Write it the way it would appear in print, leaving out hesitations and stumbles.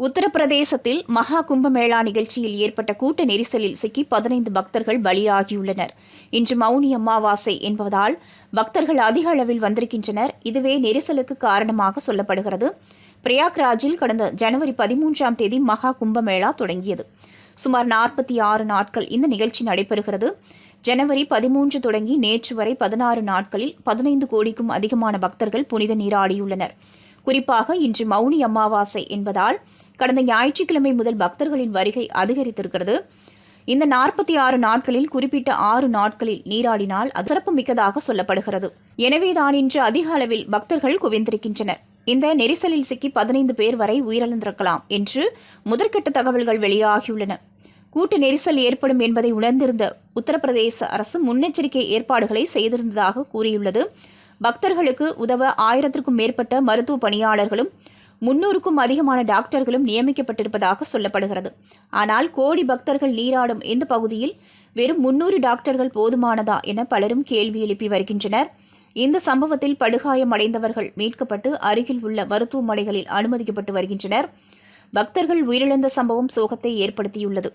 உத்தரப்பிரதேசத்தில் மகா கும்பமேளா நிகழ்ச்சியில் ஏற்பட்ட கூட்ட நெரிசலில் சிக்கி 15 பக்தர்கள் பலியாகியுள்ளனர். இன்று மௌனி அமாவாசை என்பதால் பக்தர்கள் அதிக அளவில் வந்திருக்கின்றனர். இதுவே நெரிசலுக்கு காரணமாக சொல்லப்படுகிறது. பிரயாக்ராஜில் கடந்த ஜனவரி 13ஆம் தேதி மகா கும்பமேளா தொடங்கியது. சுமார் 46 நாட்கள் இந்த நிகழ்ச்சி நடைபெறுகிறது. ஜனவரி 13 தொடங்கி நேற்று வரை 16 நாட்களில் 15 கோடிக்கும் அதிகமான பக்தர்கள் புனித நீராடியுள்ளனர். குறிப்பாக இன்று மௌனி அமாவாசை என்பதால் கடந்த ஞாயிற்றுக்கிழமை முதல் பக்தர்களின் வருகை அதிகரித்திருக்கிறது. இந்த 46 நாட்களில் குறிப்பிட்ட 6 நாட்களில் நீராடினால் அது சிறப்பு மிக்கதாக சொல்லப்படுகிறது. எனவேதான் இன்று அதிக அளவில் பக்தர்கள் குவிந்திருக்கின்றனர். இந்த நெரிசலில் சிக்கி 15 பேர் வரை உயிரிழந்திருக்கலாம் என்று முதற்கட்ட தகவல்கள் வெளியாகியுள்ளன. கூட்ட நெரிசல் ஏற்படும் என்பதை உணர்ந்திருந்த உத்தரப்பிரதேச அரசு முன்னெச்சரிக்கை ஏற்பாடுகளை செய்திருந்ததாக கூறியுள்ளது. பக்தர்களுக்கு உதவ 1000க்கும் மேற்பட்ட மருத்துவ பணியாளர்களும் 300க்கும் அதிகமான டாக்டர்களும் நியமிக்கப்பட்டிருப்பதாக சொல்லப்படுகிறது. ஆனால் கோடி பக்தர்கள் நீராடும் இந்த பகுதியில் வெறும் 300 டாக்டர்கள் போதுமானதா என பலரும் கேள்வி எழுப்பி வருகின்றனர். இந்த சம்பவத்தில் படுகாயமடைந்தவர்கள் மீட்கப்பட்டு அருகில் உள்ள மருத்துவமனைகளில் அனுமதிக்கப்பட்டு வருகின்றனர். பக்தர்கள் உயிரிழந்த சம்பவம் சோகத்தை ஏற்படுத்தியுள்ளது.